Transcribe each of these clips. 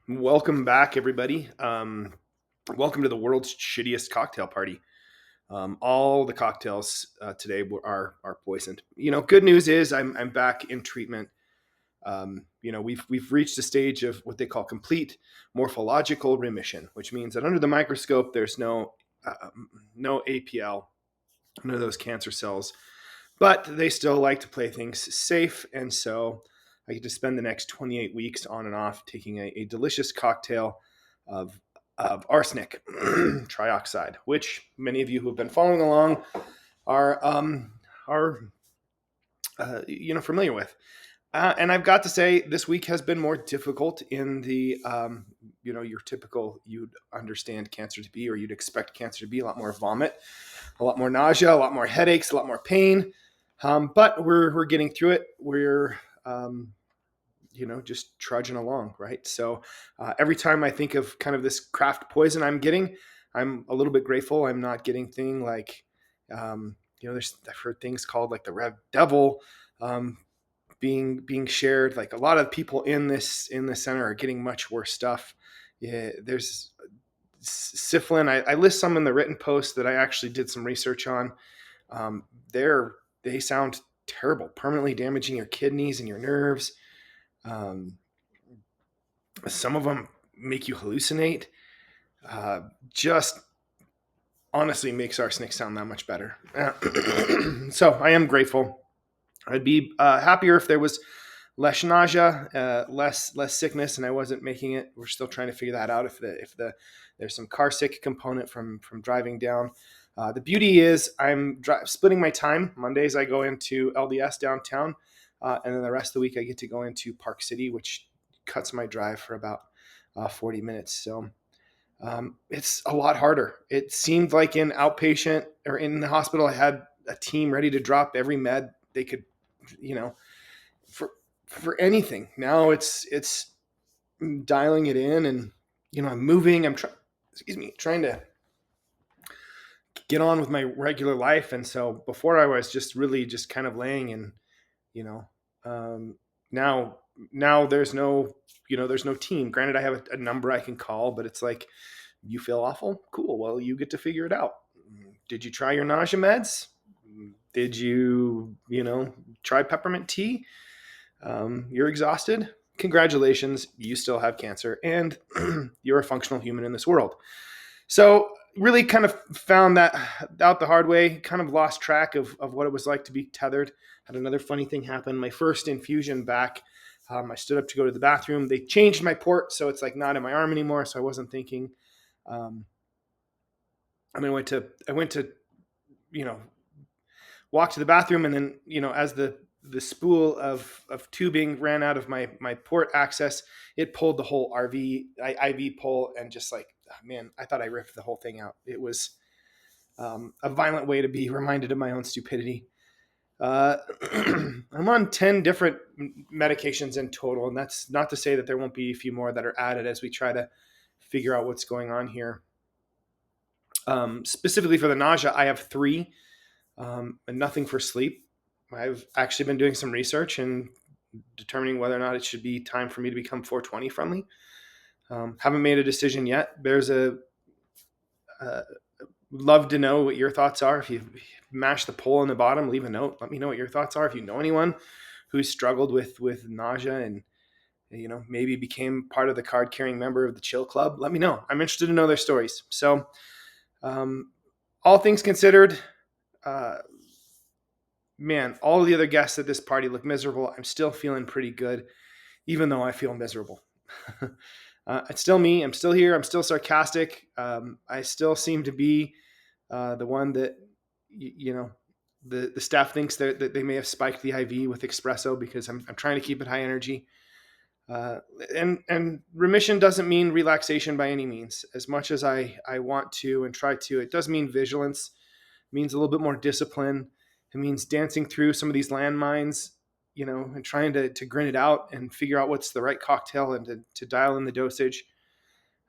Welcome back, everybody. Welcome to the world's shittiest cocktail party. All the cocktails today are poisoned. Good news is I'm back in treatment. We've reached a stage of what they call complete morphological remission, which means that under the microscope there's no APL, none of those cancer cells, but they still like to play things safe, and so I get to spend the next 28 weeks on and off taking a delicious cocktail of arsenic trioxide, which many of you who have been following along are familiar with. And I've got to say, this week has been more difficult in the your typical, you'd understand cancer to be, or you'd expect cancer to be, a lot more vomit, a lot more nausea, a lot more headaches, a lot more pain. But we're getting through it. We're just trudging along, right? So every time I think of kind of this craft poison I'm getting, I'm a little bit grateful I'm not getting thing like, I've heard things called like the Red Devil being shared. Like a lot of people in the center are getting much worse stuff. Yeah, there's syphilis. I list some in the written post that I actually did some research on. They sound terrible, permanently damaging your kidneys and your nerves. Some of them make you hallucinate. Just honestly makes arsenic sound that much better. So I am grateful. I'd be happier if there was less nausea, less sickness, and I wasn't making it. We're still trying to figure that out. If there's some car sick component from driving down. The beauty is I'm splitting my time. Mondays I go into LDS downtown, and then the rest of the week I get to go into Park City, which cuts my drive for about 40 minutes. So it's a lot harder. It seemed like in outpatient or in the hospital, I had a team ready to drop every med they could, for anything. Now it's dialing it in, and I'm moving. I'm trying to get on with my regular life. And so before I was just really just kind of laying and, now there's no team. Granted, I have a number I can call, but it's like, you feel awful? Cool. Well, you get to figure it out. Did you try your nausea meds? Did you, try peppermint tea? You're exhausted? Congratulations. You still have cancer, and you're a functional human in this world. So really kind of found that out the hard way, kind of lost track of what it was like to be tethered. Had another funny thing happen. My first infusion back, I stood up to go to the bathroom. They changed my port, so it's like not in my arm anymore. So I wasn't thinking. I went to walk to the bathroom, and then as the spool of tubing ran out of my port access, it pulled the whole IV pull, and just like, man, I thought I ripped the whole thing out. It was a violent way to be reminded of my own stupidity. I'm on 10 different medications in total, and that's not to say that there won't be a few more that are added as we try to figure out what's going on here. Specifically for the nausea, I have 3, and nothing for sleep. I've actually been doing some research and determining whether or not it should be time for me to become 420 friendly. Haven't made a decision yet. There's love to know what your thoughts are. If you mash the poll in the bottom, leave a note. Let me know what your thoughts are. If you know anyone who's struggled with nausea and maybe became part of the card carrying member of the Chill Club, let me know. I'm interested to know their stories. So all things considered, man, all the other guests at this party look miserable. I'm still feeling pretty good, even though I feel miserable. It's still me. I'm still here. I'm still sarcastic. I still seem to be the one that, the staff thinks that they may have spiked the IV with espresso because I'm trying to keep it high energy. And remission doesn't mean relaxation by any means. As much as I want to and try to, it does mean vigilance. It means a little bit more discipline. It means dancing through some of these landmines, and trying to grin it out and figure out what's the right cocktail and to dial in the dosage.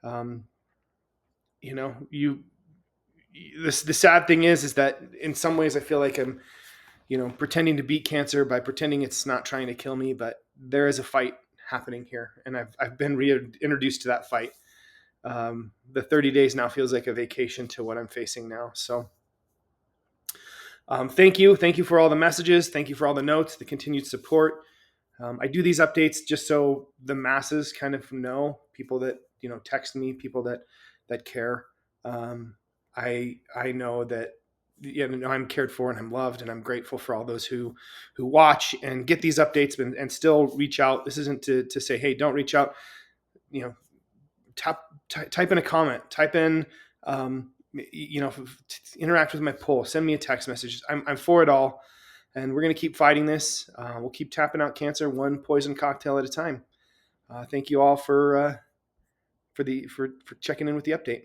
The sad thing is that in some ways I feel like I'm, pretending to beat cancer by pretending it's not trying to kill me, but there is a fight happening here, and I've been reintroduced to that fight. The 30 days now feels like a vacation to what I'm facing now. So thank you for all the messages, thank you for all the notes, the continued support. I do these updates just so the masses kind of know, people that text me, people that care. I know that I'm cared for and I'm loved, and I'm grateful for all those who watch and get these updates and still reach out. This isn't to say, hey, don't reach out. Type in a comment, type in, interact with my poll, send me a text message. I'm for it all. And we're going to keep fighting this. We'll keep tapping out cancer one poison cocktail at a time. Thank you all for checking in with the update.